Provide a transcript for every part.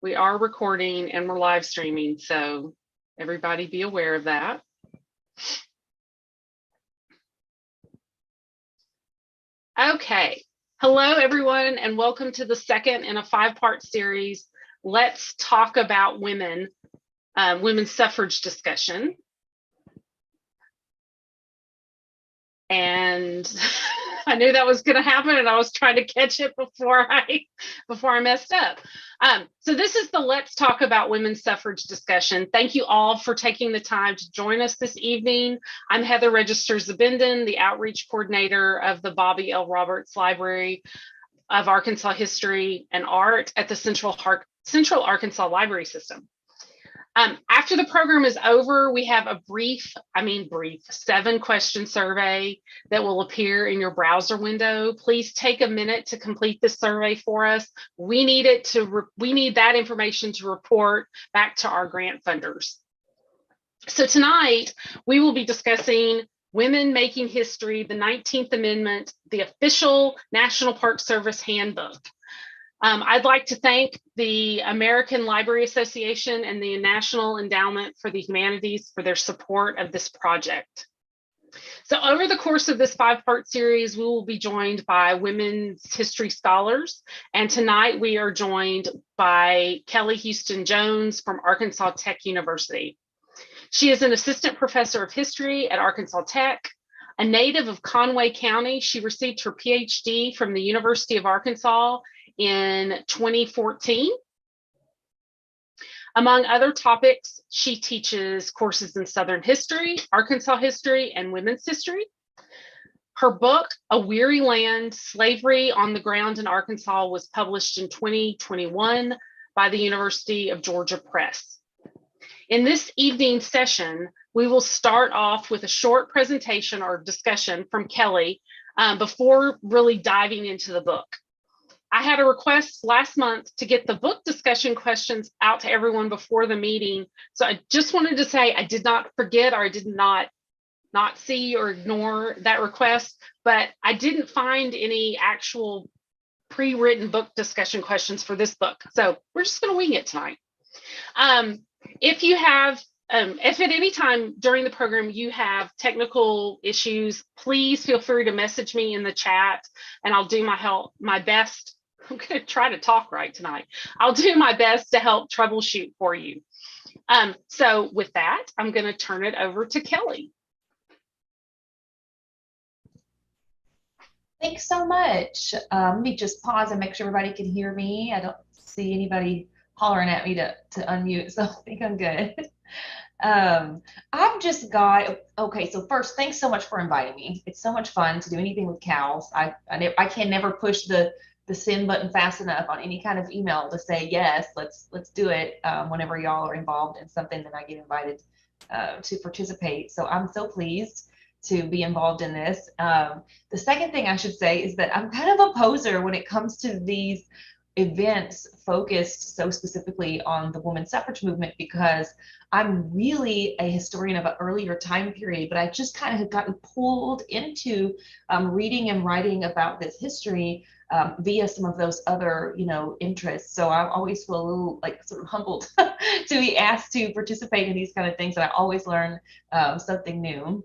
We are recording and we're live streaming, so everybody be aware of that. Okay, hello everyone, and welcome to the second in a 5-part series, Let's Talk About Women, Women's Suffrage discussion. And I knew that was going to happen, and I was trying to catch it before I messed up. So this is the Let's Talk About Women's Suffrage discussion. Thank you all for taking the time to join us this evening. I'm Heather Register Zabindon, the outreach coordinator of the Bobby L. Roberts Library of Arkansas History and Art at the Central Arkansas Library System. After the program is over, we have a brief 7-question survey that will appear in your browser window. Please take a minute to complete this survey for us. We need that information to report back to our grant funders. So tonight, we will be discussing Women Making History, the 19th Amendment, the official National Park Service handbook. I'd like to thank the American Library Association and the National Endowment for the Humanities for their support of this project. So over the course of this 5-part series, we will be joined by women's history scholars. And tonight we are joined by Kelly Houston Jones from Arkansas Tech University. She is an assistant professor of history at Arkansas Tech. A native of Conway County, she received her PhD from the University of Arkansas in 2014. Among other topics, she teaches courses in Southern history, Arkansas history, and women's history. Her book, A Weary Land, Slavery on the Ground in Arkansas, was published in 2021 by the University of Georgia Press. In this evening session, we will start off with a short presentation or discussion from Kelly before really diving into the book. I had a request last month to get the book discussion questions out to everyone before the meeting. So I just wanted to say I did not forget, or I did not see or ignore that request, but I didn't find any actual pre-written book discussion questions for this book. So we're just going to wing it tonight. If at any time during the program you have technical issues, please feel free to message me in the chat, and I'll do my best. I'm going to try to talk right tonight. I'll do my best to help troubleshoot for you. So with that, I'm going to turn it over to Kelly. Thanks so much. Let me just pause and make sure everybody can hear me. I don't see anybody hollering at me to unmute, so I think I'm good. I've just got, okay, so first, thanks so much for inviting me. It's so much fun to do anything with cows. I can never push the send button fast enough on any kind of email to say, yes, let's do it whenever y'all are involved in something that I get invited to participate. So I'm so pleased to be involved in this. The second thing I should say is that I'm kind of a poser when it comes to these events focused so specifically on the women's suffrage movement, because I'm really a historian of an earlier time period, but I just kind of have gotten pulled into reading and writing about this history via some of those other, interests. So I always feel a little sort of humbled to be asked to participate in these kind of things, and I always learn something new.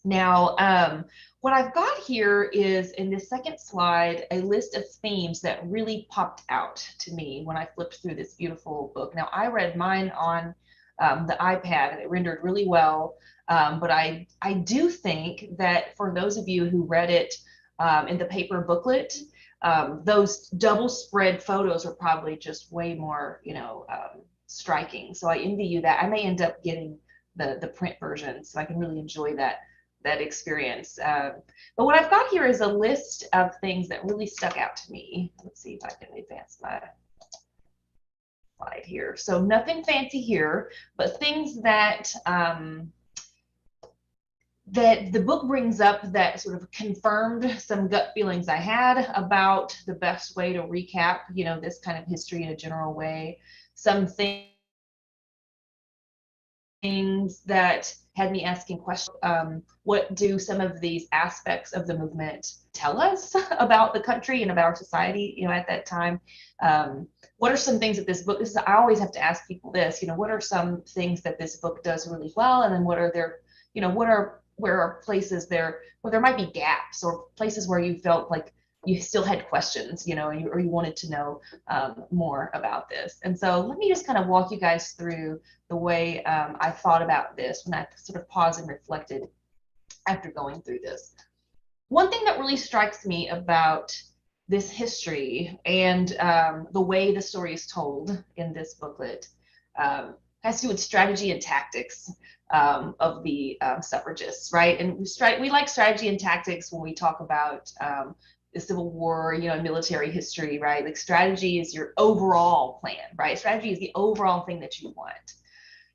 Now, what I've got here is, in this second slide, a list of themes that really popped out to me when I flipped through this beautiful book. Now, I read mine on the iPad, and it rendered really well, but I do think that for those of you who read it in the paper booklet, those double spread photos are probably just way more, striking. So I envy you that. I may end up getting the print version so I can really enjoy that experience. But what I've got here is a list of things that really stuck out to me. Let's see if I can advance my slide here. So nothing fancy here, but things that that the book brings up that sort of confirmed some gut feelings I had about the best way to recap, this kind of history in a general way. Some things that had me asking questions. What do some of these aspects of the movement tell us about the country and about our society, at that time? what are some things that this book, I always have to ask people this, what are some things that this book does really well, and then what are their, where are places there where there might be gaps, or places where you felt like you still had questions, or you wanted to know more about this. And so let me just kind of walk you guys through the way I thought about this when I sort of paused and reflected after going through this. One thing that really strikes me about this history and the way the story is told in this booklet has to do with strategy and tactics of the suffragists, right? And we like strategy and tactics when we talk about the Civil War, military history, right? Like strategy is your overall plan, right? Strategy is the overall thing that you want.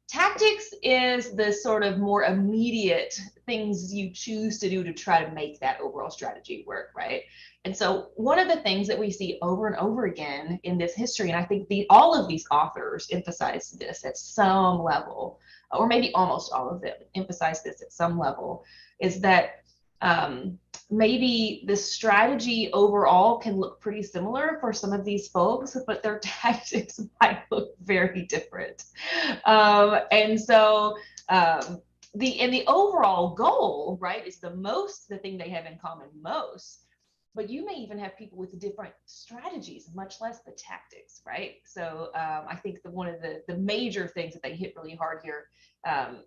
Tactics is the sort of more immediate things you choose to do to try to make that overall strategy work, right? And so one of the things that we see over and over again in this history, and I think all of these authors emphasize this at some level, or maybe almost all of them emphasize this at some level, is that maybe the strategy overall can look pretty similar for some of these folks, but their tactics might look very different. And so the overall goal, right, is the thing they have in common most. But you may even have people with different strategies, much less the tactics, right? So I think one of the major things that they hit really hard here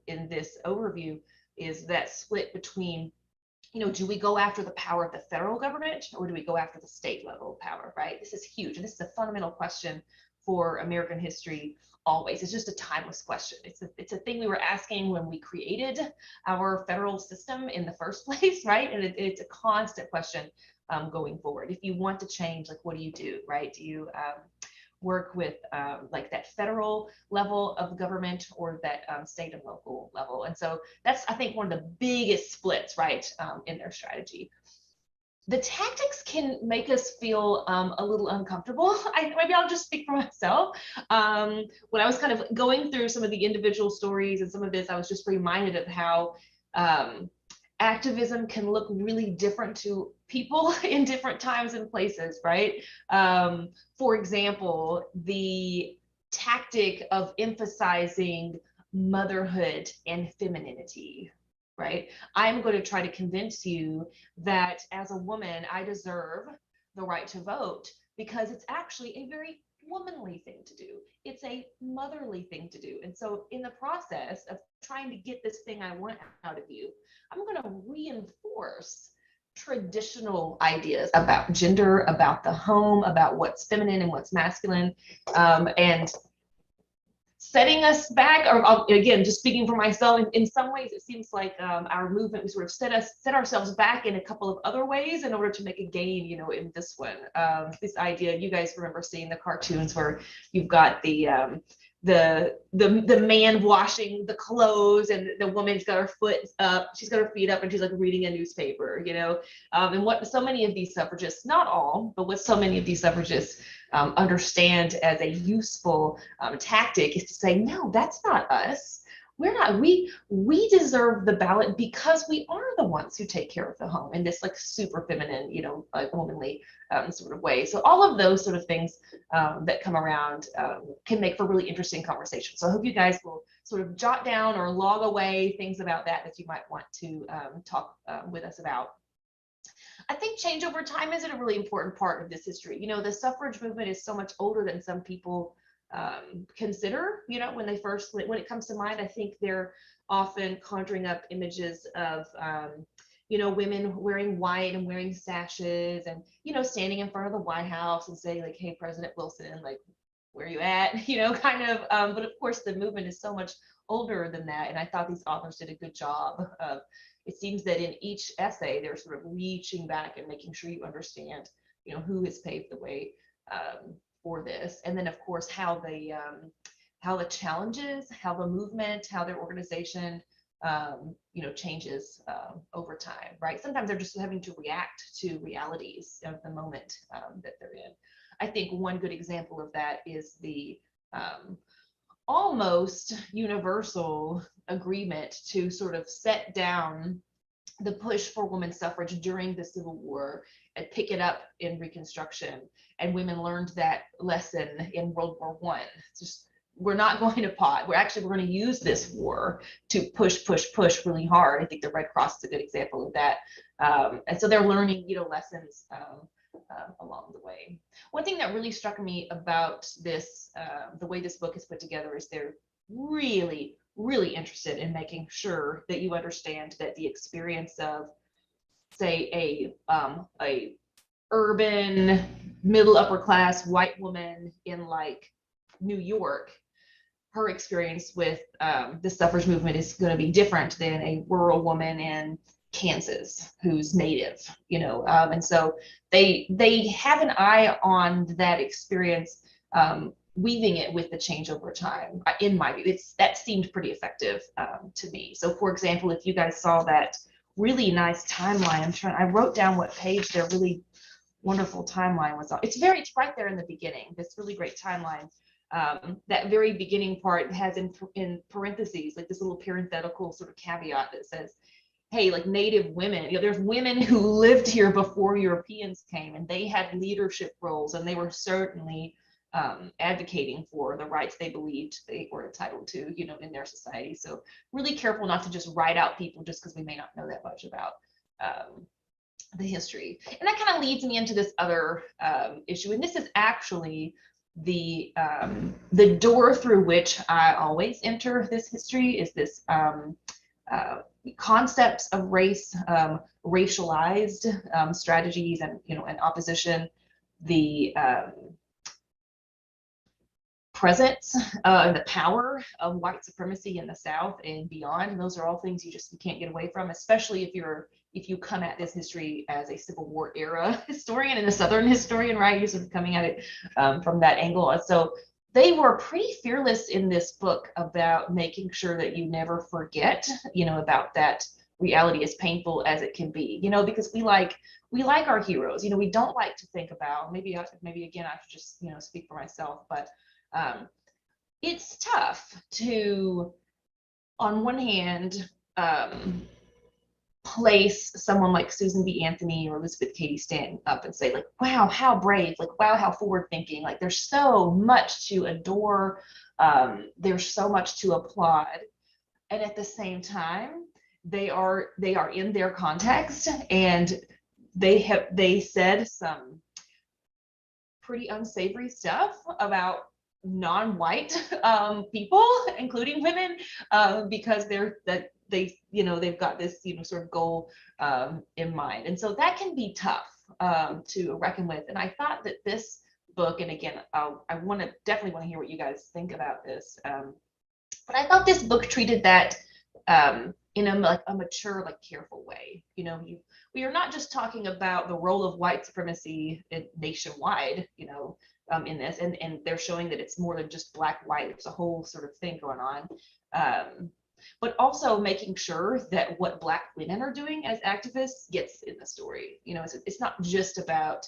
in this overview is that split between, do we go after the power of the federal government, or do we go after the state level power, right? This is huge. And this is a fundamental question for American history always. It's just a timeless question. It's a thing we were asking when we created our federal system in the first place, right? And it's a constant question going forward. If you want to change, like, what do you do, right? Do you work with like that federal level of government, or that state and local level? And so that's, I think, one of the biggest splits, right, in their strategy. The tactics can make us feel a little uncomfortable. Maybe I'll just speak for myself. When I was kind of going through some of the individual stories and some of this, I was just reminded of how activism can look really different to people in different times and places, right? For example, the tactic of emphasizing motherhood and femininity, right? I'm going to try to convince you that as a woman, I deserve the right to vote, because it's actually a very womanly thing to do. It's a motherly thing to do. And so in the process of trying to get this thing I want out of you, I'm going to reinforce traditional ideas about gender, about the home, about what's feminine and what's masculine, and setting us back, or again, just speaking for myself, in some ways it seems like our movement, we sort of set ourselves back in a couple of other ways in order to make a gain, in this one. This idea, you guys remember seeing the cartoons where you've got the man washing the clothes, and the woman's got her foot up, she's got her feet up, and she's like reading a newspaper, and what so many of these suffragists, not all, but what so many of these suffragists understand as a useful tactic is to say, no, that's not us. We're not, we deserve the ballot because we are the ones who take care of the home in this like super feminine, like womanly sort of way. So all of those sort of things that come around can make for really interesting conversation. So I hope you guys will sort of jot down or log away things about that you might want to talk with us about. I think change over time is a really important part of this history. The suffrage movement is so much older than some people consider, when it comes to mind. I think they're often conjuring up images of, women wearing white and wearing sashes and, standing in front of the White House and saying like, hey, President Wilson, like, where are you at? Kind of, but of course the movement is so much older than that. And I thought these authors did a good job of, it seems that in each essay, they're sort of reaching back and making sure you understand, who has paved the way for this. And then of course, how the challenges, how the movement, how their organization, changes over time, right? Sometimes they're just having to react to realities of the moment that they're in. I think one good example of that is the almost universal agreement to sort of set down the push for women's suffrage during the Civil War and pick it up in Reconstruction. And women learned that lesson in World War I. It's just, we're not going to pause. We're going to use this war to push really hard. I think the Red Cross is a good example of that. And so they're learning, lessons along the way. One thing that really struck me about this, the way this book is put together, is they're really interested in making sure that you understand that the experience of, say, a urban middle upper class white woman in like New York, her experience with the suffrage movement is going to be different than a rural woman in Kansas who's native, and so they have an eye on that experience, weaving it with the change over time. In my view, that seemed pretty effective to me. So, for example, if you guys saw that really nice timeline, I wrote down what page their really wonderful timeline was on. It's right there in the beginning. This really great timeline. That very beginning part has in parentheses, like this little parenthetical sort of caveat that says, hey, like Native women, there's women who lived here before Europeans came, and they had leadership roles, and they were certainly advocating for the rights they believed they were entitled to, in their society. So really careful not to just write out people just because we may not know that much about the history. And that kind of leads me into this other issue, and this is actually the door through which I always enter this history, is this concepts of race, racialized strategies, and and opposition, the presence and the power of white supremacy in the South and beyond. And those are all things you can't get away from, especially if you come at this history as a Civil War era historian and a Southern historian, right? You're sort of coming at it from that angle. So they were pretty fearless in this book about making sure that you never forget, about that reality, as painful as it can be, because we like our heroes. We don't like to think about, maybe again, I should just, speak for myself, but it's tough to, on one hand, place someone like Susan B. Anthony or Elizabeth Cady Stanton up and say, like, wow, how brave, like, wow, how forward thinking, like there's so much to adore, there's so much to applaud. And at the same time, they are in their context, and they said some pretty unsavory stuff about non-white people, including women, because they've got this sort of goal in mind. And so that can be tough to reckon with. And I thought that this book, and again, I definitely want to hear what you guys think about this, but I thought this book treated that in a mature, like careful way. We are not just talking about the role of white supremacy nationwide, in this, and they're showing that it's more than just black white. There's a whole sort of thing going on, but also making sure that what black women are doing as activists gets in the story. It's not just about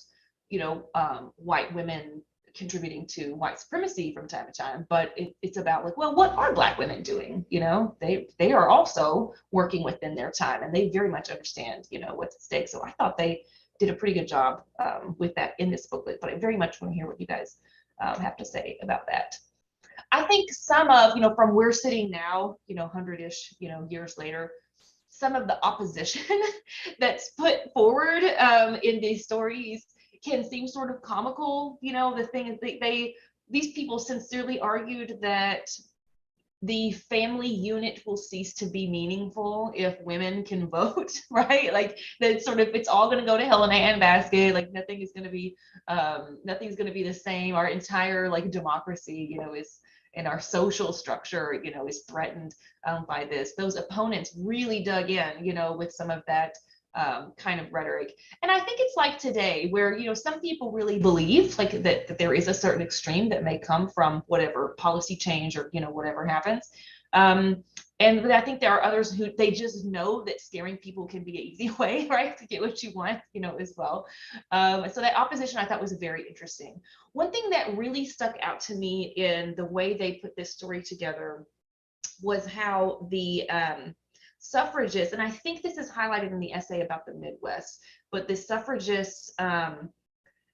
white women contributing to white supremacy from time to time, but it's about, like, well, what are black women doing? They are also working within their time, and they very much understand what's at stake. So I thought they did a pretty good job with that in this booklet, but I very much want to hear what you guys have to say about that. I think some of, from we're sitting now, 100-ish, years later, some of the opposition that's put forward in these stories can seem sort of comical. The thing is, these people sincerely argued that the family unit will cease to be meaningful if women can vote, right? Like that sort of, it's all going to go to hell in a handbasket. Like nothing's going to be the same. Our entire like democracy, is, and our social structure, is threatened by this. Those opponents really dug in, with some of that kind of rhetoric. And I think it's like today where, some people really believe like that there is a certain extreme that may come from whatever policy change or, whatever happens. And I think there are others who they just know that scaring people can be an easy way, right, to get what you want, as well. So that opposition I thought was very interesting. One thing that really stuck out to me in the way they put this story together was how the suffragists, and I think this is highlighted in the essay about the Midwest, but the suffragists,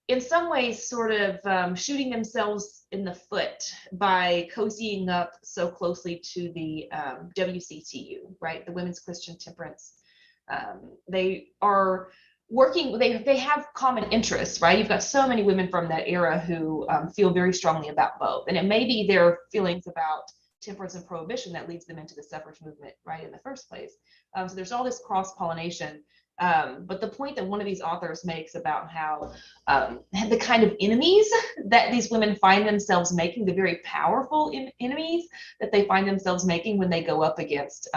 in some ways, sort of shooting themselves in the foot by cozying up so closely to the WCTU, right? The Women's Christian Temperance. They are working, they have common interests, right? You've got so many women from that era who feel very strongly about both. And it may be their feelings about temperance and prohibition that leads them into the suffrage movement, right, in the first place. So there's all this cross-pollination. But the point that one of these authors makes about how the kind of enemies that these women find themselves making, the very powerful enemies that they find themselves making when they go up against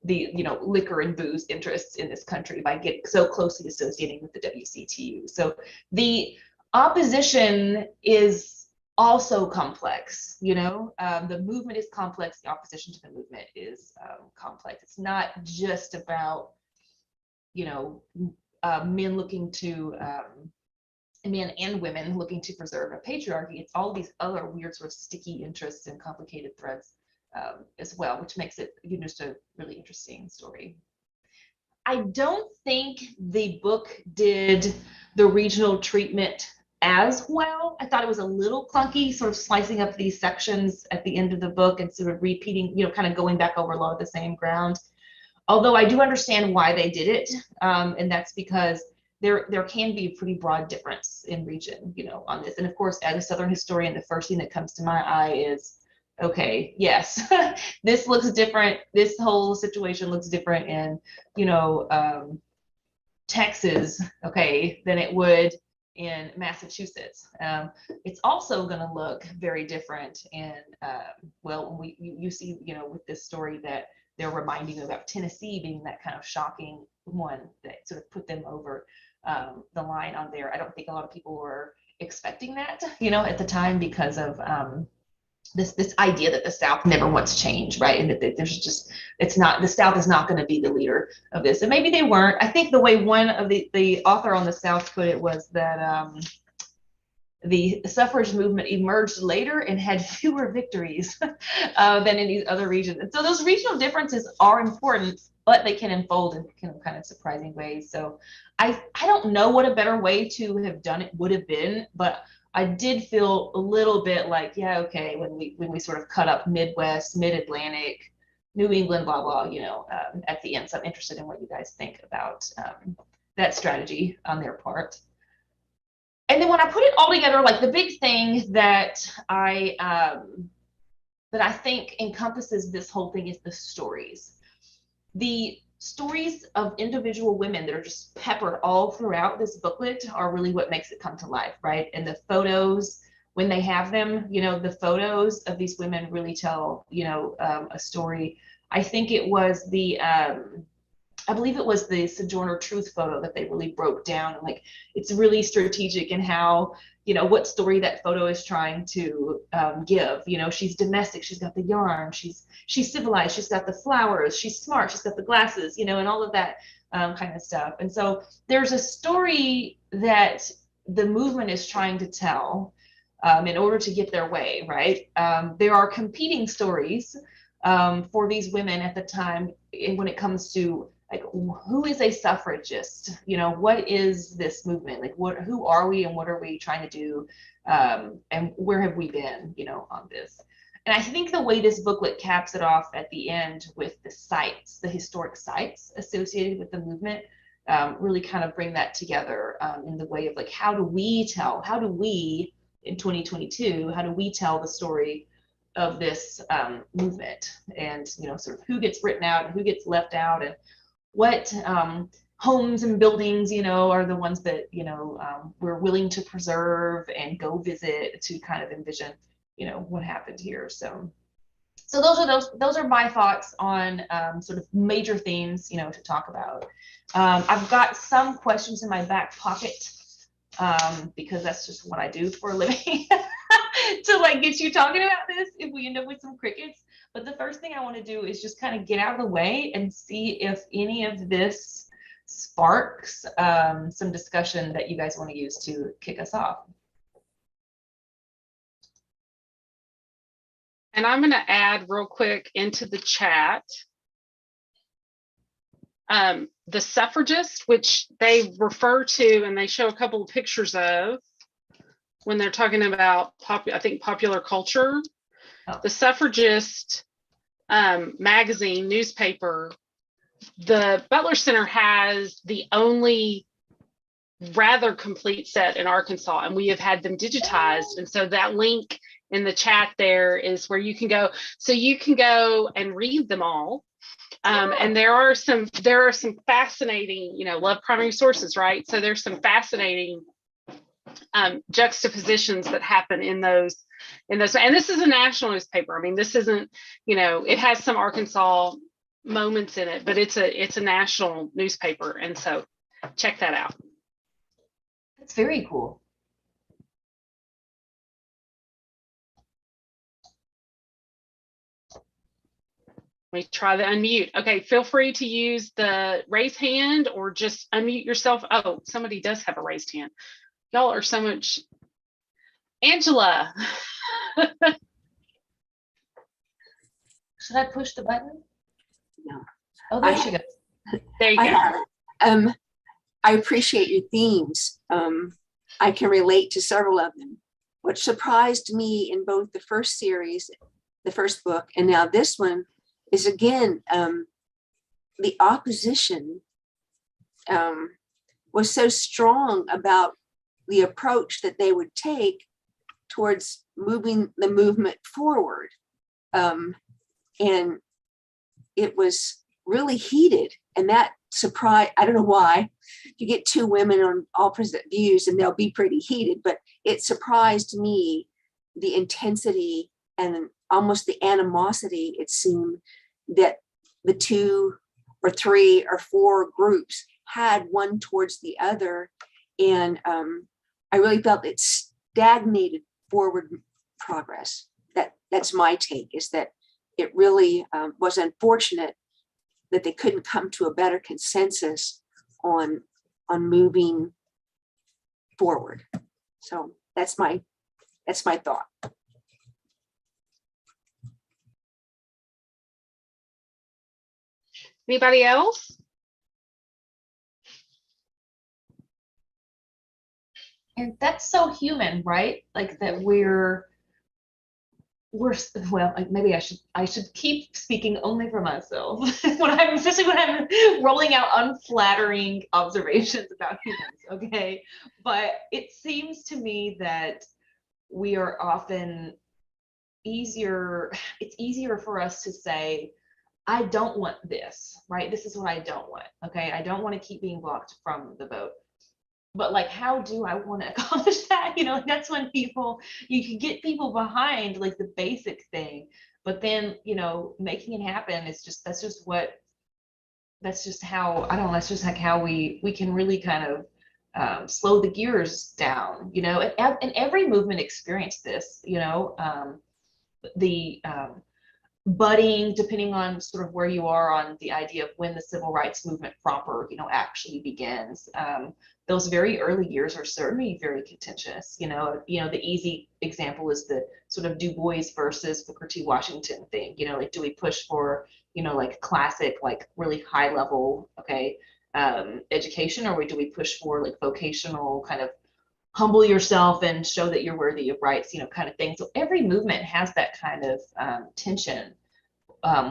the liquor and booze interests in this country by getting so closely associating with the WCTU. So the opposition is also complex. The movement is complex. The opposition to the movement is complex. It's not just about men looking to men and women looking to preserve a patriarchy. It's all these other weird sort of sticky interests and complicated threads as well, which makes it just a really interesting story. I don't think the book did the regional treatment as well. I thought it was a little clunky, sort of slicing up these sections at the end of the book and sort of repeating, kind of going back over a lot of the same ground. Although I do understand why they did it, and that's because there can be a pretty broad difference in region, on this. And of course, as a Southern historian, the first thing that comes to my eye is, okay, yes, this looks different. This whole situation looks different in, Texas, okay, than it would in Massachusetts. It's also going to look very different in, when you see, with this story that they're reminding you about Tennessee being that kind of shocking one that sort of put them over the line on there. I don't think a lot of people were expecting that, at the time, because of this idea that the South never wants change, right? And that there's just, the South is not going to be the leader of this. And maybe they weren't. I think the way one of the author on the South put it was that the suffrage movement emerged later and had fewer victories than in these other regions. And so those regional differences are important, but they can unfold in kind of surprising ways. So I don't know what a better way to have done it would have been, but I did feel a little bit like, yeah, okay, when we sort of cut up Midwest, Mid-Atlantic, New England, blah, blah, at the end. So I'm interested in what you guys think about that strategy on their part. And then when I put it all together, like the big thing that I think encompasses this whole thing is the stories. The stories of individual women that are just peppered all throughout this booklet are really what makes it come to life, right? And the photos, when they have them, the photos of these women really tell, a story. I think it was I believe it was the Sojourner Truth photo that they really broke down. And like, it's really strategic in how, what story that photo is trying to give. She's domestic, she's got the yarn, she's civilized, she's got the flowers, she's smart, she's got the glasses, and all of that kind of stuff. And so there's a story that the movement is trying to tell in order to get their way, right? There are competing stories for these women at the time when it comes to, like, who is a suffragist? What is this movement? Like, who are we and what are we trying to do? And where have we been, on this? And I think the way this booklet caps it off at the end with the sites, the historic sites associated with the movement, really kind of bring that together in the way of like, how do we in 2022, how do we tell the story of this movement, and sort of who gets written out and who gets left out, and what homes and buildings are the ones that we're willing to preserve and go visit to kind of envision what happened here. So those are my thoughts on sort of major themes to talk about. I've got some questions in my back pocket because that's just what I do for a living to like get you talking about this if we end up with some crickets. But the first thing I want to do is just kind of get out of the way and see if any of this sparks some discussion that you guys want to use to kick us off. And I'm going to add real quick into the chat the suffragist, which they refer to and they show a couple of pictures of when they're talking about I think popular culture. Oh. The suffragist magazine, newspaper, the Butler Center has the only rather complete set in Arkansas, and we have had them digitized. And so that link in the chat there is where you can go. So you can go and read them all. And there are some fascinating, love primary sources, right? So there's some fascinating juxtapositions that happen in those. And this is a national newspaper. I mean, this isn't, it has some Arkansas moments in it, but it's a national newspaper. And so check that out. That's very cool. Let me try the unmute. Okay, feel free to use the raise hand or just unmute yourself. Oh, somebody does have a raised hand. Y'all are so much. Angela. Should I push the button? No. Oh, there she goes. There you go. I appreciate your themes. I can relate to several of them. What surprised me in both the first series, the first book, and now this one is again, the opposition was so strong about the approach that they would take towards moving the movement forward. And it was really heated, and that surprised, I don't know why. You get two women on opposite views and they'll be pretty heated, but it surprised me the intensity and almost the animosity, it seemed, that the two or three or four groups had one towards the other. And I really felt it stagnated forward progress. That's my take, is that it really was unfortunate that they couldn't come to a better consensus on moving forward. So that's my thought. Anybody else? And that's so human, right? Like that we're well, like maybe I should keep speaking only for myself especially when I'm rolling out unflattering observations about humans, okay? But it seems to me that we are often it's easier for us to say, I don't want this, right? This is what I don't want, okay? I don't want to keep being blocked from the vote. But like, how do I want to accomplish that? That's when you can get people behind like the basic thing, but then, making it happen is that's just how, I don't know, that's just like how we can really kind of slow the gears down, and every movement experienced this, the budding, depending on sort of where you are on the idea of when the civil rights movement proper, actually begins. Those very early years are certainly very contentious. The easy example is the sort of Du Bois versus Booker T. Washington thing. Like, do we push for, like classic, like really high level, education, or do we push for like vocational kind of humble yourself and show that you're worthy of rights, kind of thing. So every movement has that kind of tension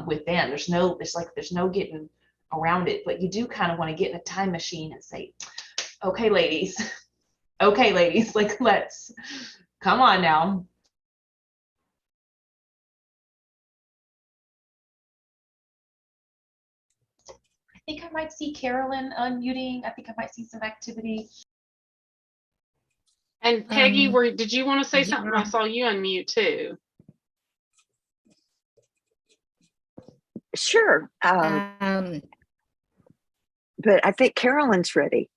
within. There's no getting around it, but you do kind of want to get in a time machine and say, okay, ladies, like, let's come on now. I think I might see Carolyn unmuting. I think I might see some activity. And Peggy, did you want to say something? I saw you unmute too. Sure. But I think Carolyn's ready.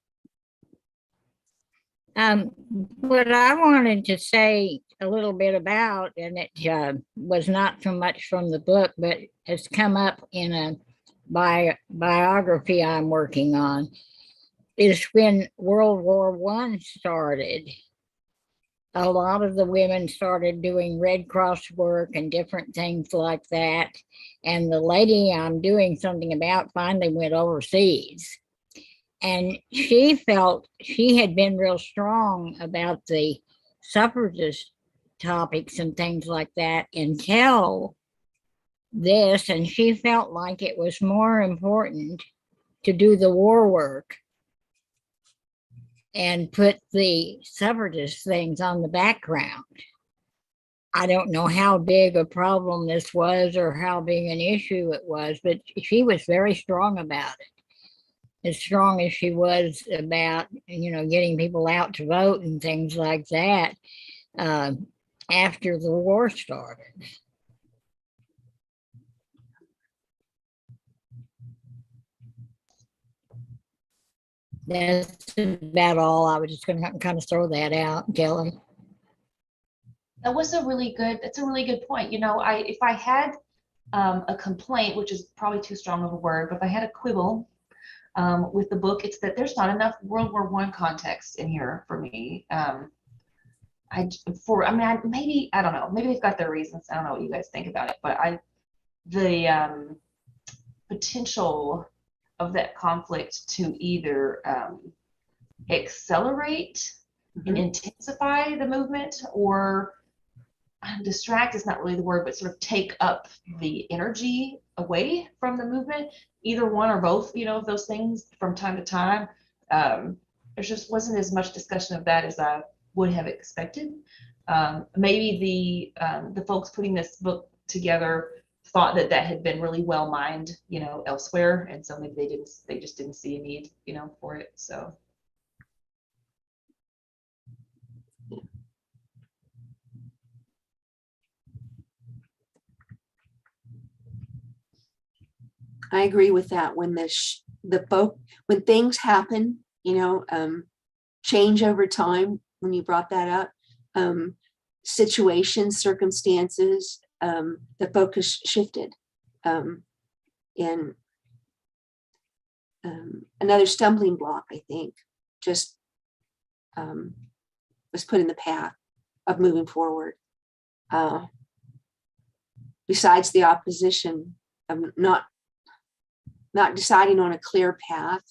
What I wanted to say a little bit about, and it was not so much from the book, but has come up in a biography I'm working on, is when World War I started. a lot of the women started doing Red Cross work and different things like that. And the lady I'm doing something about finally went overseas. And she felt she had been real strong about the suffragist topics and things like that until this. And she felt like it was more important to do the war work and put the suffragist things on the background. I don't know how big a problem this was or how big an issue it was, but she was very strong about it. As strong as she was about, getting people out to vote and things like that after the war started. That's about all. I was just going to kind of throw that out, Kelly. That's a really good point. If I had a complaint, which is probably too strong of a word, but if I had a quibble with the book, it's that there's not enough World War I context in here for me. Maybe, I don't know, maybe they've got their reasons. I don't know what you guys think about it, but the potential of that conflict to either accelerate and intensify the movement, or distract is not really the word, but sort of take up the energy away from the movement, either one or both, of those things from time to time. There just wasn't as much discussion of that as I would have expected. Maybe the folks putting this book together thought that had been really well mined, elsewhere, and so maybe they just didn't see a need, for it. So. I agree with that. When when things happen, change over time. When you brought that up, situations, circumstances, the focus shifted, and another stumbling block, I think, just was put in the path of moving forward. Besides the opposition of not deciding on a clear path.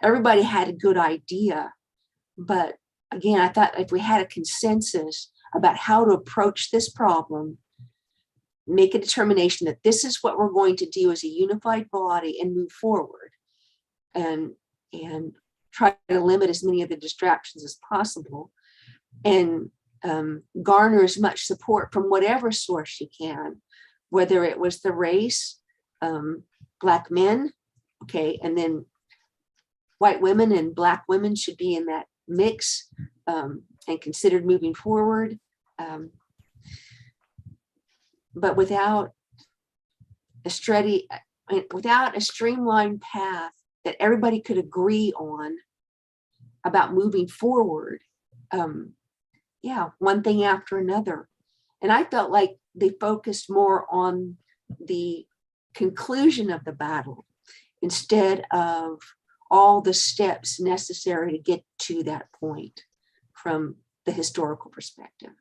Everybody had a good idea, but again, I thought if we had a consensus about how to approach this problem, make a determination that this is what we're going to do as a unified body and move forward, and try to limit as many of the distractions as possible, and garner as much support from whatever source you can, whether it was the race, Black men, okay, and then white women and Black women should be in that mix and considered moving forward. But without a streamlined path that everybody could agree on about moving forward, one thing after another. And I felt like they focused more on the conclusion of the battle instead of all the steps necessary to get to that point from the historical perspective.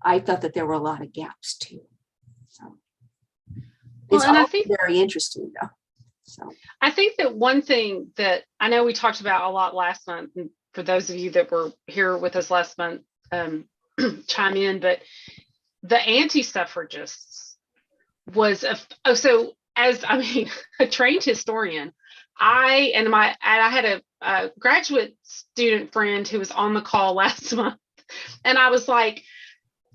I thought that there were a lot of gaps too. So it's all very interesting though. So I think that one thing that I know we talked about a lot last month, and for those of you that were here with us last month, chime in, but the anti-suffragists was a trained historian. I had a graduate student friend who was on the call last month, and I was like,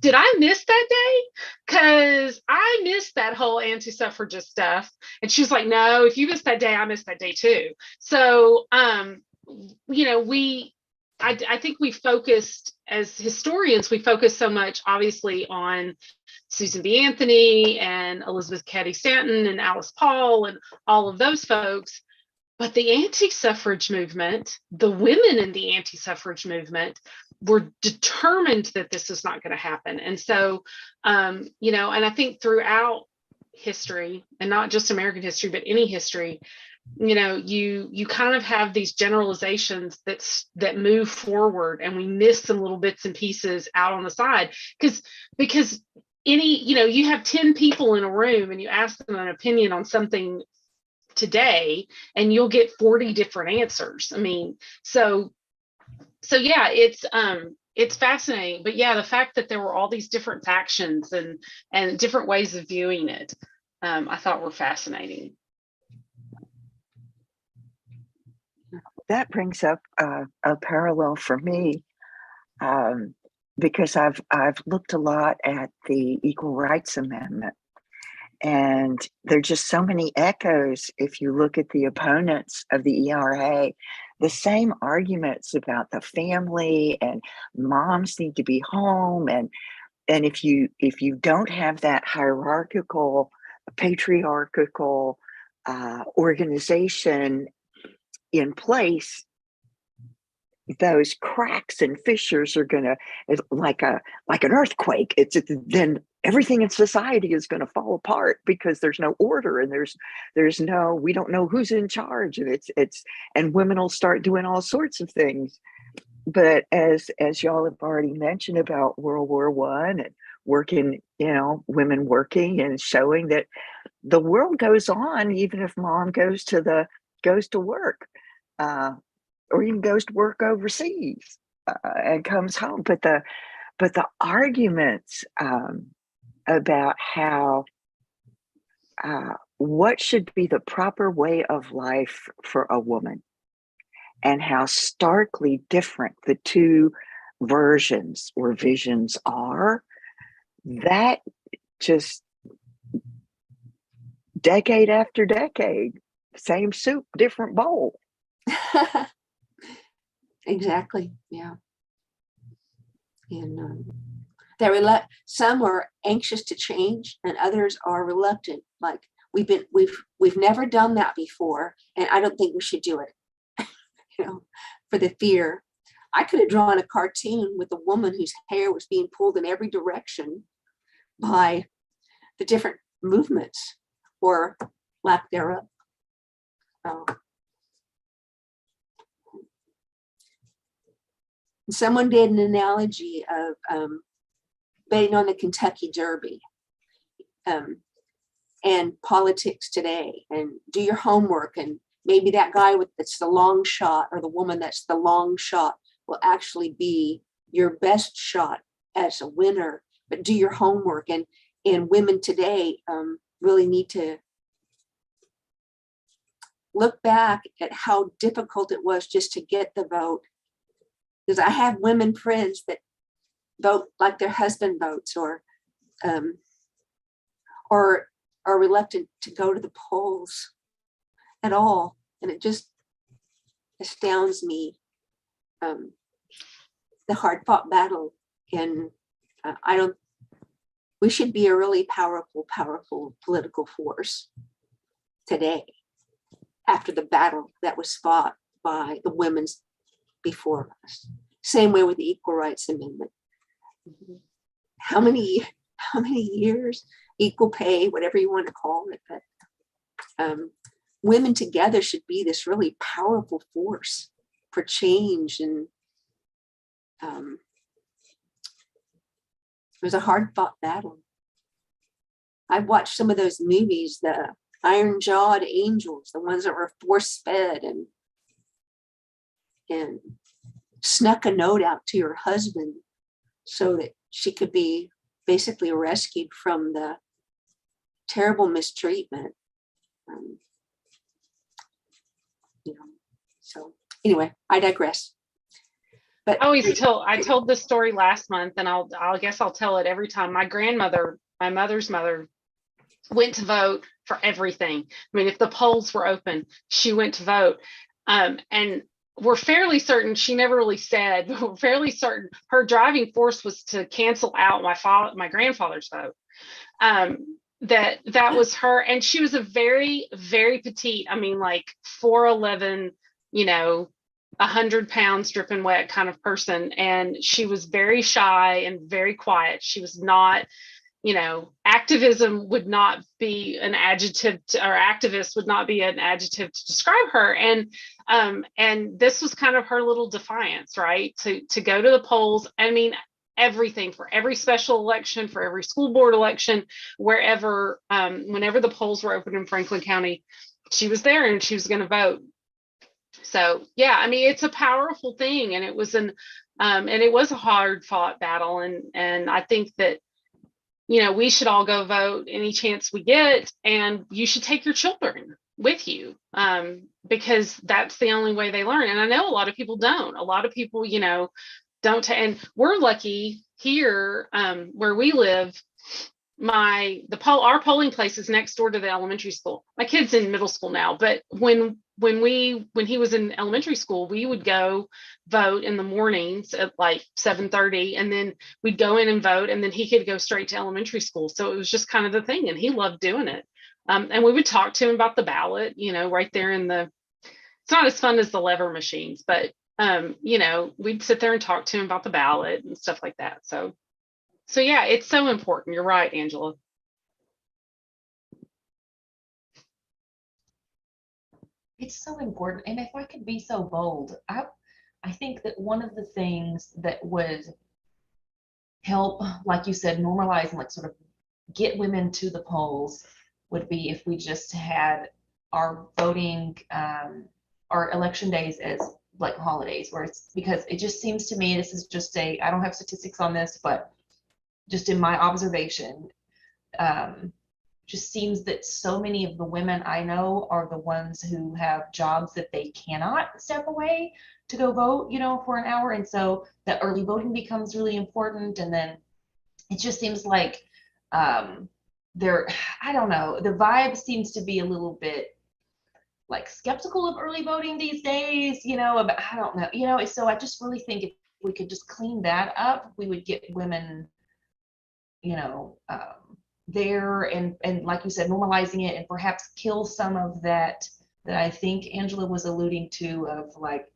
did I miss that day? Because I missed that whole anti-suffragist stuff. And she was like, no, if you missed that day, I missed that day too. So, I think we focused, as historians, we focused so much, obviously, on Susan B. Anthony and Elizabeth Cady Stanton and Alice Paul and all of those folks. But the anti-suffrage movement, the women in the anti-suffrage movement, were determined that this is not going to happen. And so, and I think throughout history, and not just American history, but any history, you kind of have these generalizations that move forward, and we miss some little bits and pieces out on the side, because you have 10 people in a room and you ask them an opinion on something today and you'll get 40 different answers. I mean, so yeah, it's fascinating. But yeah, the fact that there were all these different factions and different ways of viewing it, I thought were fascinating. That brings up a parallel for me, because I've looked a lot at the Equal Rights Amendment, and there are just so many echoes. If you look at the opponents of the ERA, the same arguments about the family and moms need to be home, and if you don't have that hierarchical, patriarchal organization in place, those cracks and fissures are gonna, like an earthquake. Then everything in society is going to fall apart because there's no order, and there's no, we don't know who's in charge, and and women will start doing all sorts of things. But as y'all have already mentioned about World War I and working, women working and showing that the world goes on even if mom goes to work, or even goes to work overseas, and comes home. But the arguments about how what should be the proper way of life for a woman, and how starkly different the two versions or visions are, that just decade after decade, same soup, different bowl. Exactly. Yeah. And some are anxious to change, and others are reluctant. Like we've never done that before, and I don't think we should do it. For the fear. I could have drawn a cartoon with a woman whose hair was being pulled in every direction by the different movements, or lack thereof. Someone did an analogy of betting on the Kentucky Derby, and politics today, and do your homework, and maybe that guy that's the long shot, or the woman that's the long shot, will actually be your best shot as a winner. But do your homework, and women today really need to look back at how difficult it was just to get the vote. Because I have women friends that vote like their husband votes, or are reluctant to go to the polls at all. And it just astounds me, the hard fought battle. And we should be a really powerful political force today, after the battle that was fought by the women's before us. Same way with the Equal Rights Amendment. How many years, equal pay, whatever you want to call it, but women together should be this really powerful force for change. And it was a hard fought battle. I've watched some of those movies, the Iron Jawed Angels, the ones that were force fed and snuck a note out to your husband so that she could be basically rescued from the terrible mistreatment. So anyway, I digress. But I told this story last month, and I guess I'll tell it every time. My mother's mother, went to vote for everything. I mean, if the polls were open, she went to vote. And we're fairly certain, she never really said, but we're fairly certain her driving force was to cancel out my grandfather's vote. That was her. And she was a very, very petite, I mean, like 4'11", 100 pounds dripping wet kind of person. And she was very shy and very quiet. She was not, activism would not be an adjective or activist would not be an adjective to describe her. And this was kind of her little defiance, right? To go to the polls. I mean, everything, for every special election, for every school board election, wherever, whenever the polls were open in Franklin County, she was there and she was going to vote. So yeah, I mean, it's a powerful thing, and it was and it was a hard fought battle. And I think that, we should all go vote any chance we get, and you should take your children with you, because that's the only way they learn. And I know a lot of people don't. A lot of people, don't. And we're lucky here, where we live. Our polling place is next door to the elementary school. My kid's in middle school now, but when he was in elementary school, we would go vote in the mornings at like 7:30, and then we'd go in and vote, and then he could go straight to elementary school. So it was just kind of the thing, and he loved doing it. And we would talk to him about the ballot, right there it's not as fun as the lever machines, but we'd sit there and talk to him about the ballot and stuff like that. So yeah, it's so important. You're right, Angela. It's so important. And if I could be so bold, I think that one of the things that would help, like you said, normalize and like sort of get women to the polls would be if we just had our voting, our election days as like holidays, because it just seems to me, this is just I don't have statistics on this, but just in my observation, just seems that so many of the women I know are the ones who have jobs that they cannot step away to go vote, for an hour. And so that early voting becomes really important. And then it just seems like I don't know, the vibe seems to be a little bit like skeptical of early voting these days, about, I don't know, so I just really think if we could just clean that up, we would get women, there, and like you said, normalizing it, and perhaps kill some of that I think Angela was alluding to, of like,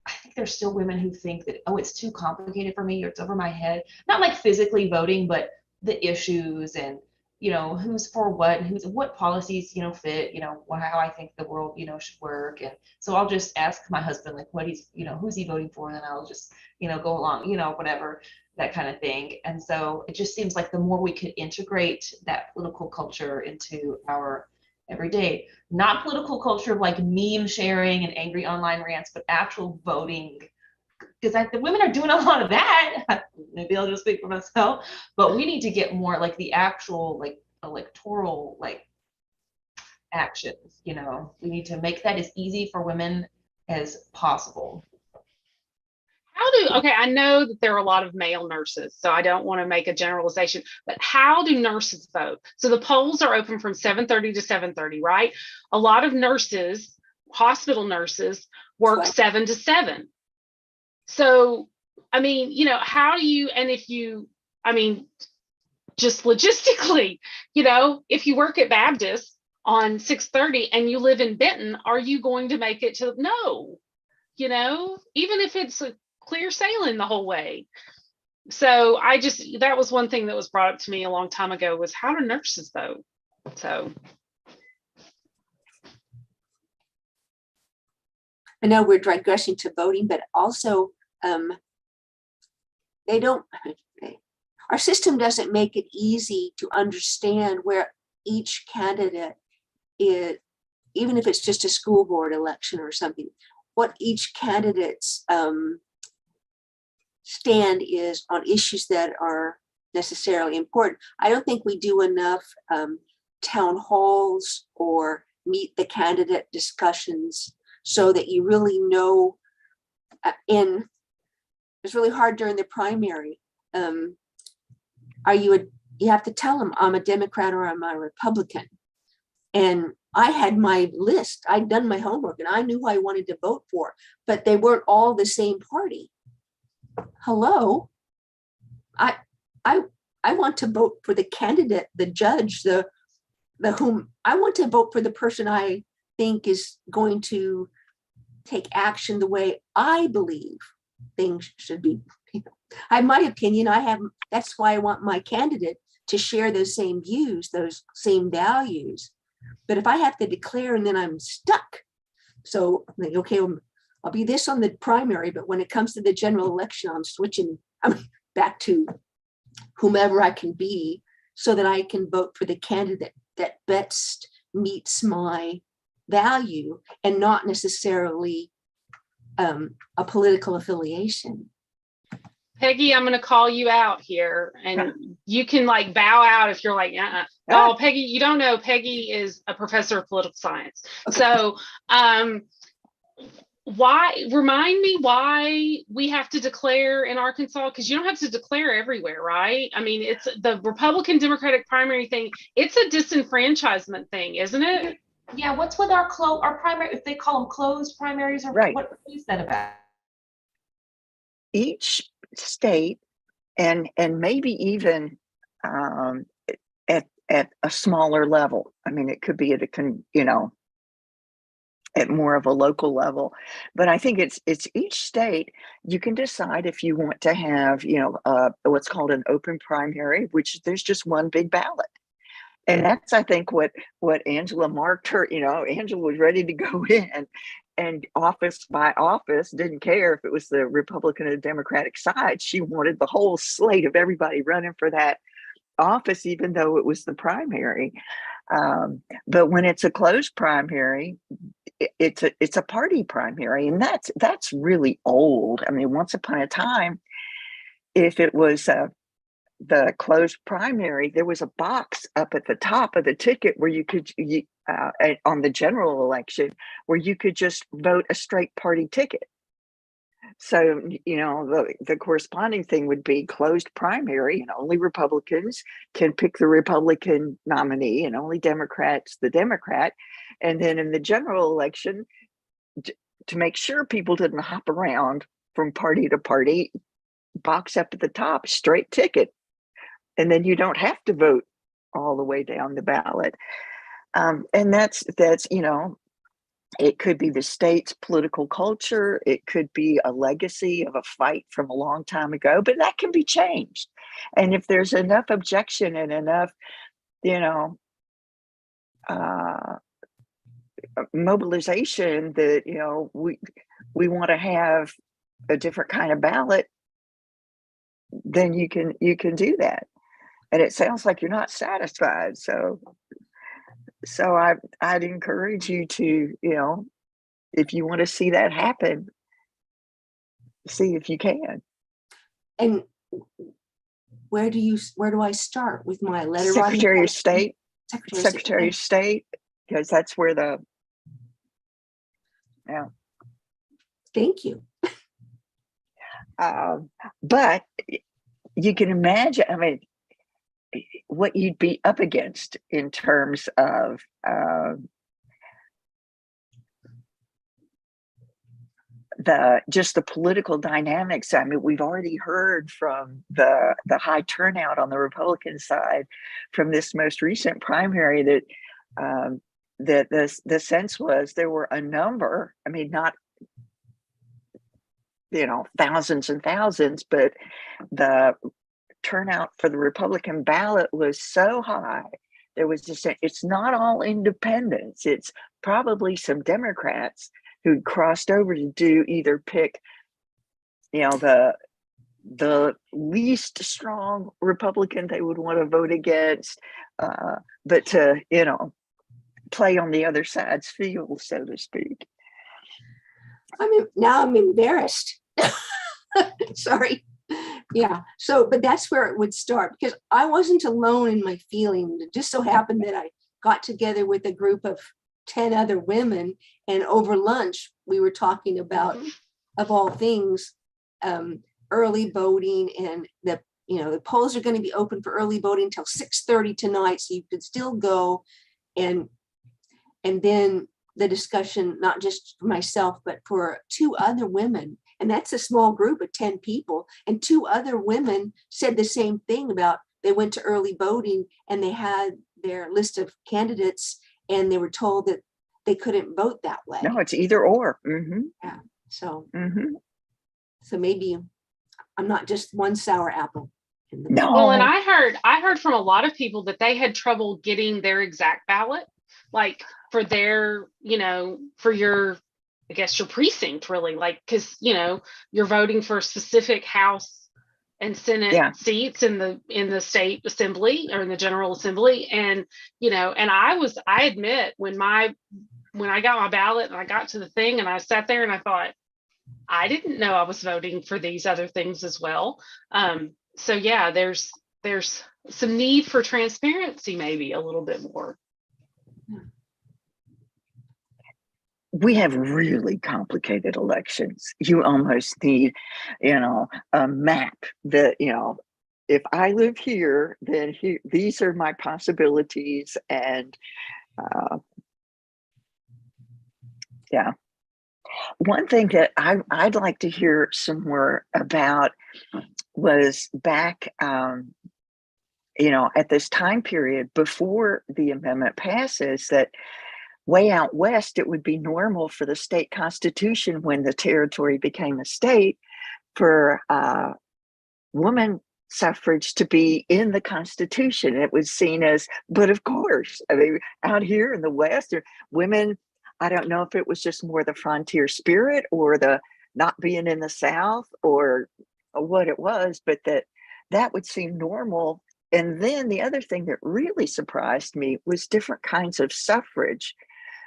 I think there's still women who think that, oh, it's too complicated for me, or it's over my head, not like physically voting, but the issues and who's for what, and what policies fit, how I think the world should work. And so I'll just ask my husband like what he's who's he voting for, and then I'll just go along, whatever, that kind of thing. And so it just seems like the more we could integrate that political culture into our everyday, not political culture of like meme sharing and angry online rants, but actual voting, because the women are doing a lot of that. Maybe I'll just speak for myself, but we need to get more like the actual like electoral like actions. We need to make that as easy for women as possible. Okay, I know that there are a lot of male nurses, so I don't want to make a generalization, but how do nurses vote? So the polls are open from 7:30 to 7:30, right? A lot of nurses, hospital nurses, work 7 to 7. So, I mean, how do you, and if you, I mean, just logistically, if you work at Baptist on 6:30 and you live in Benton, are you going to make it to, no, even if it's a clear sailing the whole way. So that was one thing that was brought up to me a long time ago, was how do nurses vote? So I know we're digressing to voting, but also our system doesn't make it easy to understand where each candidate is, even if it's just a school board election or something, what each candidate's stand is on issues that are necessarily important. I don't think we do enough town halls or meet the candidate discussions so that you really know. And it's really hard during the primary. You have to tell them I'm a Democrat or I'm a Republican. And I had my list. I'd done my homework and I knew who I wanted to vote for, but they weren't all the same party. Hello, I want to vote for the candidate, the judge, the whom I want to vote for, the person I think is going to take action the way I believe things should be I have my opinion. That's why I want my candidate to share those same views, those same values. But if I have to declare and then I'm stuck, so okay, I'll be this on the primary, but when it comes to the general election, I'm back to whomever I can be so that I can vote for the candidate that best meets my value and not necessarily a political affiliation. Peggy, I'm going to call you out here, and you can like bow out if you're like, oh, Peggy, you don't know, Peggy is a professor of political science. Okay. So, remind me why we have to declare in Arkansas, because you don't have to declare everywhere, right? I mean, it's the Republican Democratic primary thing. It's a disenfranchisement thing, isn't it? Yeah. What's with our primary, if they call them closed primaries, or right. What is that about? Each state and maybe even at a smaller level. I mean, it could be at at more of a local level, but I think it's each state. You can decide if you want to have what's called an open primary, which there's just one big ballot. And that's, I think, what Angela marked her. Angela was ready to go in, and office by office, didn't care if it was the Republican or Democratic side. She wanted the whole slate of everybody running for that office, even though it was the primary. But when it's a closed primary, it's a party primary, and that's really old. I mean, once upon a time, if it was the closed primary, there was a box up at the top of the ticket where you could on the general election where you could just vote a straight party ticket. So the corresponding thing would be closed primary, and only Republicans can pick the Republican nominee, and only Democrats the Democrat. And then in the general election, to make sure people didn't hop around from party to party, box up at the top, straight ticket. And then you don't have to vote all the way down the ballot. And that's it could be the state's political culture. It could be a legacy of a fight from a long time ago, but that can be changed. And if there's enough objection and enough, mobilization that, we want to have a different kind of ballot, then you can do that. And it sounds like you're not satisfied. So I'd encourage you to, if you want to see that happen, see if you can. And where do I start with my letter? Secretary of State. Secretary of State, because that's where yeah. Thank you. But you can imagine, I mean, what you'd be up against in terms of the political dynamics. I mean, we've already heard from the high turnout on the Republican side from this most recent primary that the sense was there were a number, I mean, not thousands and thousands, but the turnout for the Republican ballot was so high. There was just it's not all independents. It's probably some Democrats who crossed over to do either pick, the least strong Republican they would want to vote against, but to, play on the other side's field, so to speak. Now I'm embarrassed. Sorry. Yeah. So, but that's where it would start, because I wasn't alone in my feeling. It just so happened that I got together with a group of 10 other women, and over lunch, we were talking about, of all things, early voting, and the polls are going to be open for early voting until 6:30 tonight. So you could still go. And then the discussion, not just for myself, but for 2 other women. And that's a small group of 10 people. And 2 other women said the same thing about they went to early voting and they had their list of candidates and they were told that they couldn't vote that way. No, it's either or. Mm-hmm. Yeah. So, mm-hmm. So maybe I'm not just one sour apple. No. Well, and I heard from a lot of people that they had trouble getting their exact ballot, like for their, for your, I guess your precinct, really, like, because you're voting for a specific House and Senate seats in the state assembly or in the General Assembly, and and I admit when I got my ballot and I got to the thing and I sat there and I thought, I didn't know I was voting for these other things as well. So yeah, there's some need for transparency, maybe a little bit more. We have really complicated elections. You almost need, a map that, if I live here, then these are my possibilities. And yeah. One thing that I'd like to hear some more about was back, at this time period before the amendment passes, that way out west, it would be normal for the state constitution, when the territory became a state, for woman suffrage to be in the Constitution. It was seen as, but of course, I mean, out here in the West, women, I don't know if it was just more the frontier spirit or the not being in the South or what it was, but that would seem normal. And then the other thing that really surprised me was different kinds of suffrage,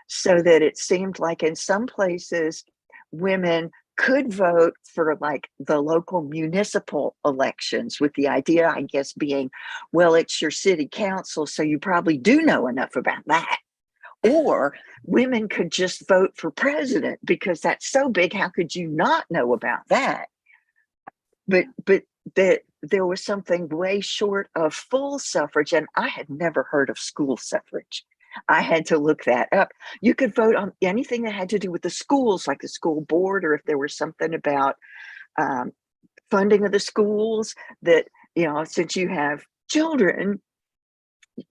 so that it seemed like in some places women could vote for like the local municipal elections, with the idea, I guess, being, well, it's your city council, so you probably do know enough about that. Or women could just vote for president because that's so big. How could you not know about that? But that there was something way short of full suffrage, and I had never heard of school suffrage. I had to look that up. You could vote on anything that had to do with the schools, like the school board, or if there was something about funding of the schools that, since you have children,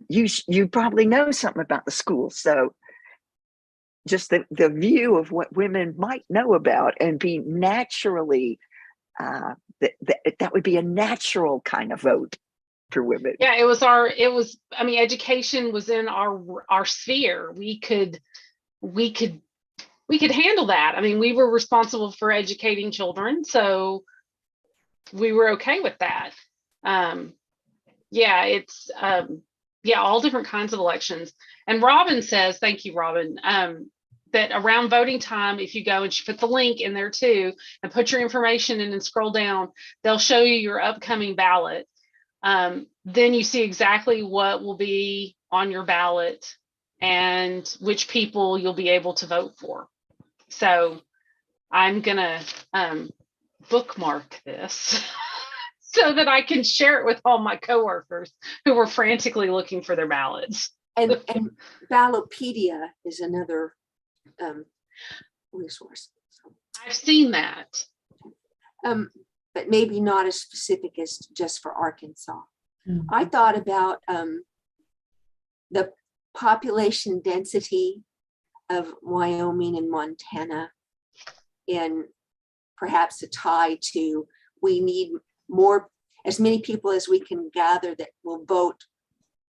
you probably know something about the schools. So just the view of what women might know about and be naturally, that would be a natural kind of vote for women. Yeah, education was in our sphere. We could handle that. I mean, we were responsible for educating children, so we were okay with that. It's all different kinds of elections. And Robin says, thank you, Robin, that around voting time, if you go and she put the link in there too, and put your information in and scroll down, they'll show you your upcoming ballot. Then you see exactly what will be on your ballot and which people you'll be able to vote for. So I'm gonna bookmark this so that I can share it with all my coworkers who were frantically looking for their ballots. And Ballopedia is another resource. I've seen that. But maybe not as specific as just for Arkansas. Mm-hmm. I thought about the population density of Wyoming and Montana, and perhaps a tie to, we need as many people as we can gather that will vote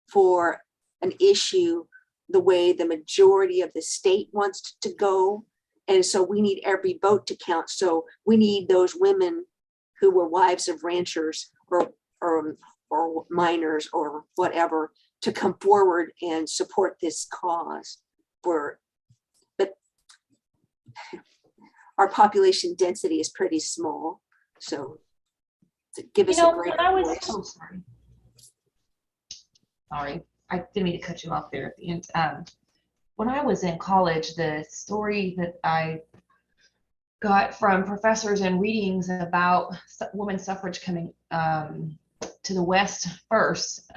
for an issue the way the majority of the state wants to go. And so we need every vote to count. So we need those women who were wives of ranchers or miners or whatever to come forward and support this cause. But our population density is pretty small, so to give us a great voice. Sorry, I didn't mean to cut you off there at the end. When I was in college, the story that I got from professors and readings about women's suffrage coming to the West first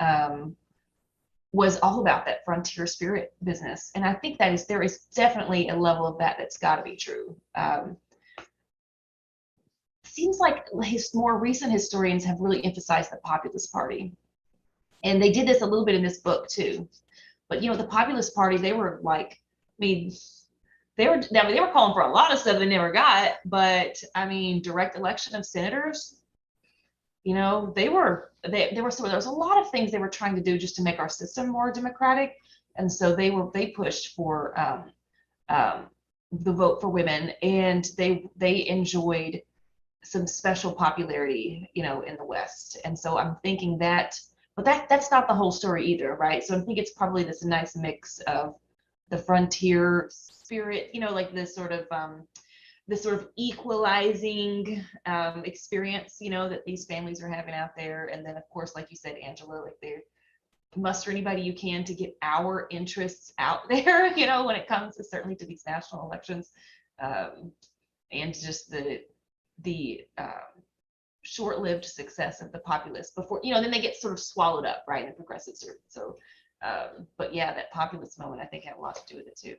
was all about that frontier spirit business. And I think there is definitely a level of that's got to be true. Seems like more recent historians have really emphasized the Populist Party. And they did this a little bit in this book too. But the Populist Party, they were like, they were calling for a lot of stuff they never got, but direct election of senators, you know, there was a lot of things they were trying to do just to make our system more democratic. And so they pushed for the vote for women, and they enjoyed some special popularity, you know, in the West. And so I'm thinking that, but that's not the whole story either, right? So I think it's probably this nice mix of the frontier spirit, you know, like this sort of equalizing experience, you know, that these families are having out there. And then, of course, like you said, Angela, like they're muster anybody you can to get our interests out there, you know, when it comes to, certainly to these national elections, and just the short-lived success of the populists before, you know, then they get sort of swallowed up, right, in progressive circles. So, but yeah, that populist moment, I think, had a lot to do with it too.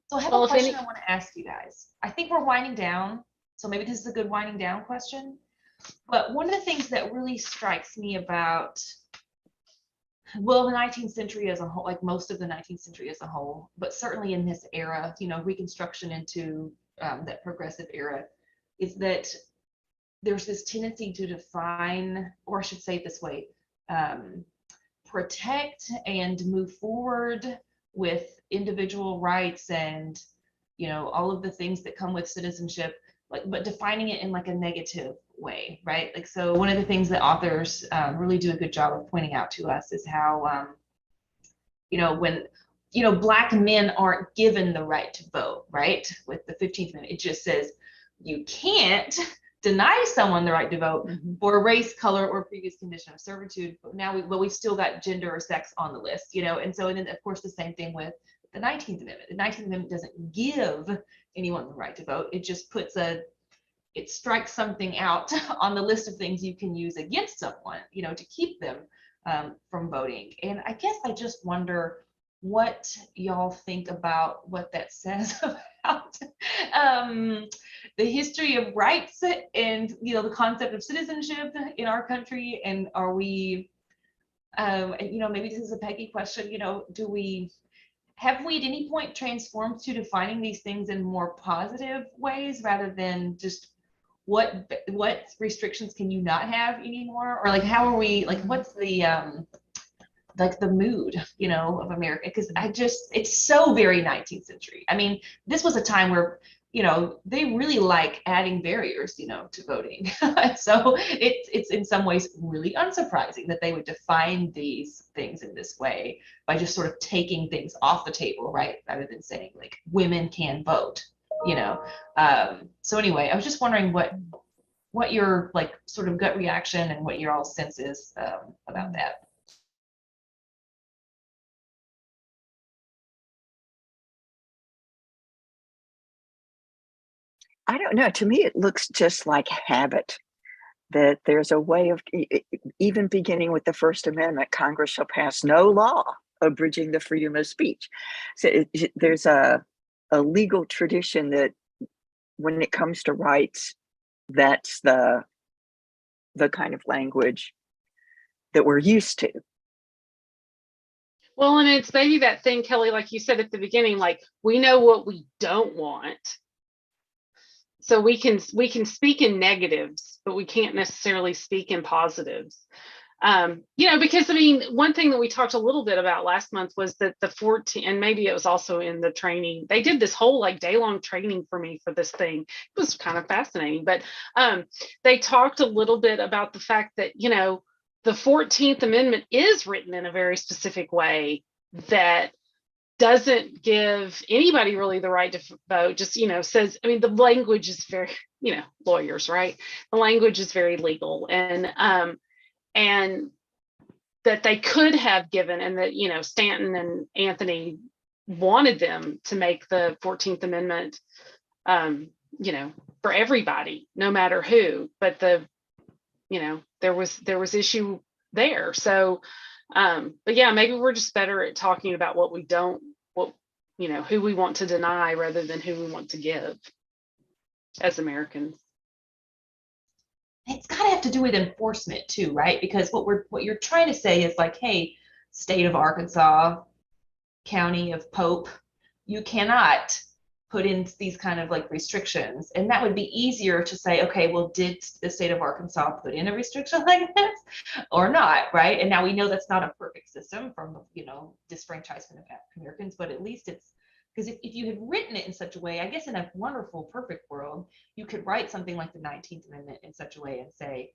So I have a question I want to ask you guys. I think we're winding down, so maybe this is a good winding down question. But one of the things that really strikes me about, well, the 19th century as a whole, like most of the 19th century as a whole, but certainly in this era, you know, Reconstruction into that progressive era, is that there's this tendency to define, or I should say it this way, protect and move forward with individual rights and, you know, all of the things that come with citizenship, like, but defining it in like a negative way, right? Like, so one of the things that authors really do a good job of pointing out to us is how, you know, when, you know, Black men aren't given the right to vote, right? With the 15th Amendment, it just says you can't deny someone the right to vote for race, color, or previous condition of servitude. But now we've still got gender or sex on the list, you know, and so, and then of course the same thing with the 19th Amendment. The 19th Amendment doesn't give anyone the right to vote. It just puts it strikes something out on the list of things you can use against someone, you know, to keep them from voting. And I guess I just wonder what y'all think about what that says about the history of rights and, you know, the concept of citizenship in our country. And are we, you know, maybe this is a Peggy question, you know, have we at any point transformed to defining these things in more positive ways rather than just what restrictions can you not have anymore? Or like, how are we, like, what's the like the mood, you know, of America? Because it's so very 19th century. I mean, this was a time where, you know, they really like adding barriers, you know, to voting. So it's in some ways really unsurprising that they would define these things in this way by just sort of taking things off the table, right? Rather than saying like women can vote, you know. So anyway, I was just wondering what your like sort of gut reaction and what your all sense is about that. I don't know. To me, it looks just like habit, that there's a way of, even beginning with the First Amendment, Congress shall pass no law abridging the freedom of speech. So there's a legal tradition that when it comes to rights, that's the kind of language that we're used to. Well, and it's maybe that thing, Kelly, like you said at the beginning, like we know what we don't want. So we can speak in negatives, but we can't necessarily speak in positives. You know, because I mean, one thing that we talked a little bit about last month was that the 14, and maybe it was also in the training, they did this whole like day-long training for me for this thing. It was kind of fascinating, but they talked a little bit about the fact that, you know, the 14th Amendment is written in a very specific way that doesn't give anybody really the right to vote, just, you know, says, I mean, the language is very, you know, lawyers, right? The language is very legal, and that they could have given, and that, you know, Stanton and Anthony wanted them to make the 14th Amendment, you know, for everybody, no matter who, but you know, there was issue there. So, but yeah, maybe we're just better at talking about what we don't, you know, who we want to deny rather than who we want to give as Americans. it's got to have to do with enforcement too, right? Because what you're trying to say is like, hey, state of Arkansas, county of Pope, you cannot put in these kind of like restrictions. And that would be easier to say, okay, well, did the state of Arkansas put in a restriction like this or not, right? And now we know that's not a perfect system from, disfranchisement of African Americans, but at least it's, because if you had written it in such a way, I guess in a wonderful, perfect world, you could write something like the 19th Amendment in such a way and say,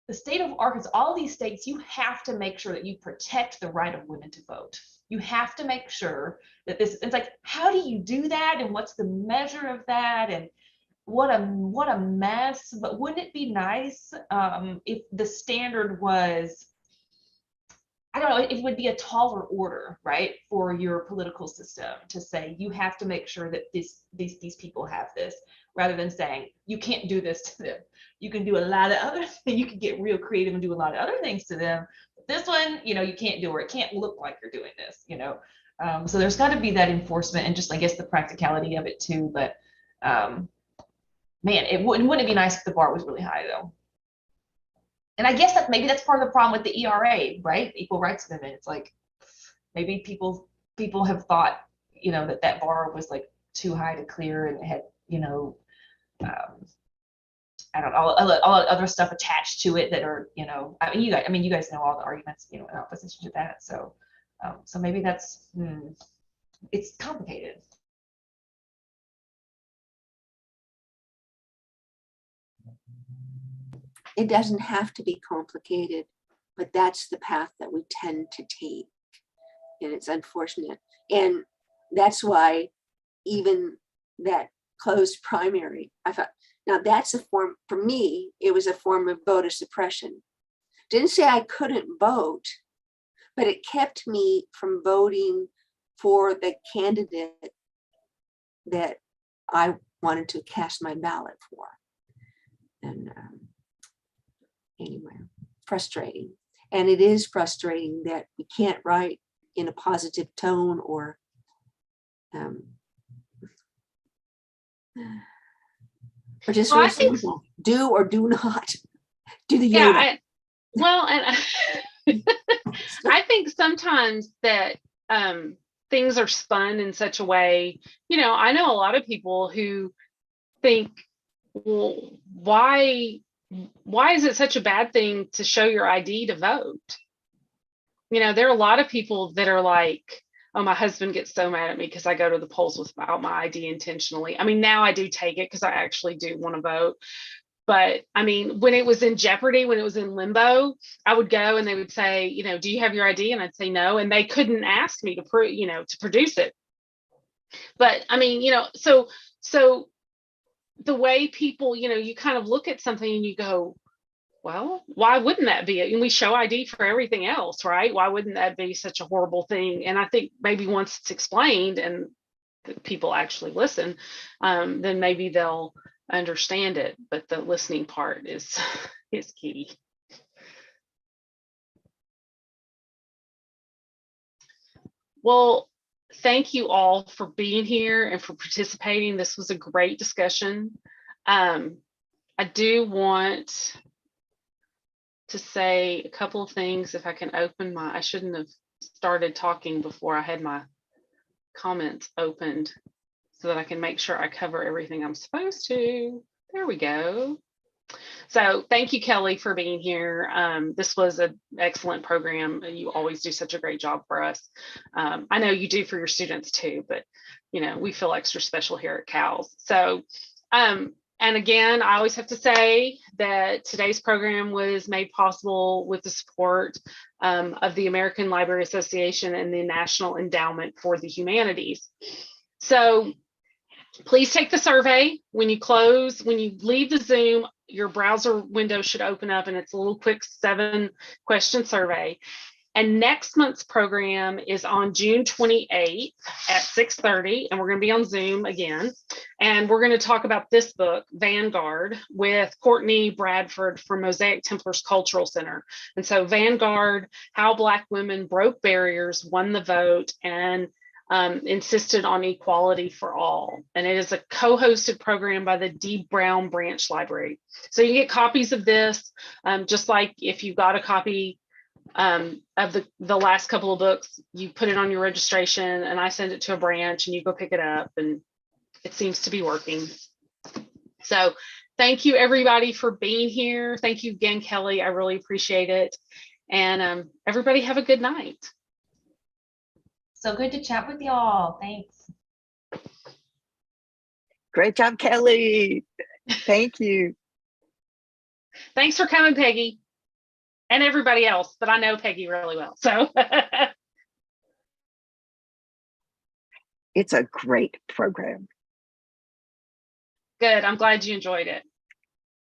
the state of Arkansas, all these states, you have to make sure that you protect the right of women to vote. You have to make sure that this, it's like, how do you do that? And what's the measure of that? And what a mess. But wouldn't it be nice if the standard was, I don't know, it would be a taller order, right, for your political system to say you have to make sure that these people have this, rather than saying you can't do this to them. You can do a lot of other things. You can get real creative and do a lot of other things to them. But this one, you can't do, or it can't look like you're doing this, So there's got to be that enforcement and just, I guess, the practicality of it too. But man, wouldn't it be nice if the bar was really high though? And I guess that maybe that's part of the problem with the ERA, right? Equal Rights Amendment. It's like maybe people have thought, that bar was like too high to clear, and it had, I don't know, all other stuff attached to it that are, you guys know all the arguments, in opposition to that. So, so maybe that's, it's complicated. It doesn't have to be complicated, but that's the path that we tend to take. And it's unfortunate. And that's why even that closed primary, I thought, now that's a form, for me, it was a form of voter suppression. Didn't say I couldn't vote, but it kept me from voting for the candidate that I wanted to cast my ballot for. And anyway, frustrating. And it is frustrating that we can't write in a positive tone or just Well, I think, do or do not do the yeah, Yoda. and I think sometimes that things are spun in such a way, I know a lot of people who think, well, why is it such a bad thing to show your ID to vote? There are a lot of people that are like, oh, my husband gets so mad at me because I go to the polls without my ID intentionally. I mean, now I do take it because I actually do want to vote. But I mean, when it was in jeopardy, when it was in limbo, I would go and they would say, do you have your ID? And I'd say no. And they couldn't ask me to to produce it. But I mean, so the way people, you kind of look at something and you go, well, why wouldn't that be it? And we show ID for everything else, right? Why wouldn't that be such a horrible thing? And I think maybe once it's explained and people actually listen, then maybe they'll understand it. But the listening part is key. Well, thank you all for being here and for participating. This was a great discussion. I do want to say a couple of things. If I can open I shouldn't have started talking before I had my comments opened so that I can make sure I cover everything I'm supposed to. There we go. So thank you, Kelly, for being here. This was an excellent program. You always do such a great job for us. I know you do for your students too, but we feel extra special here at CALS. So and again, I always have to say that today's program was made possible with the support of the American Library Association and the National Endowment for the Humanities. So please take the survey. When you leave the Zoom, your browser window should open up and it's a little quick 7-question survey. And next month's program is on June 28th at 6:30, and we're going to be on Zoom again. And we're going to talk about this book, Vanguard, with Courtney Bradford from Mosaic Templars Cultural Center. And so Vanguard, How Black Women Broke Barriers, Won the Vote, and insisted on equality for all. And it is a co-hosted program by the D. Brown Branch Library. So you get copies of this, just like if you got a copy of the last couple of books, you put it on your registration and I send it to a branch and you go pick it up, and it seems to be working. So thank you everybody for being here. Thank you again, Kelly. I really appreciate it. And everybody have a good night. So good to chat with y'all. Thanks. Great job, Kelly. Thank you. Thanks for coming, Peggy, and everybody else, but I know Peggy really well. So It's a great program. good. I'm glad you enjoyed it.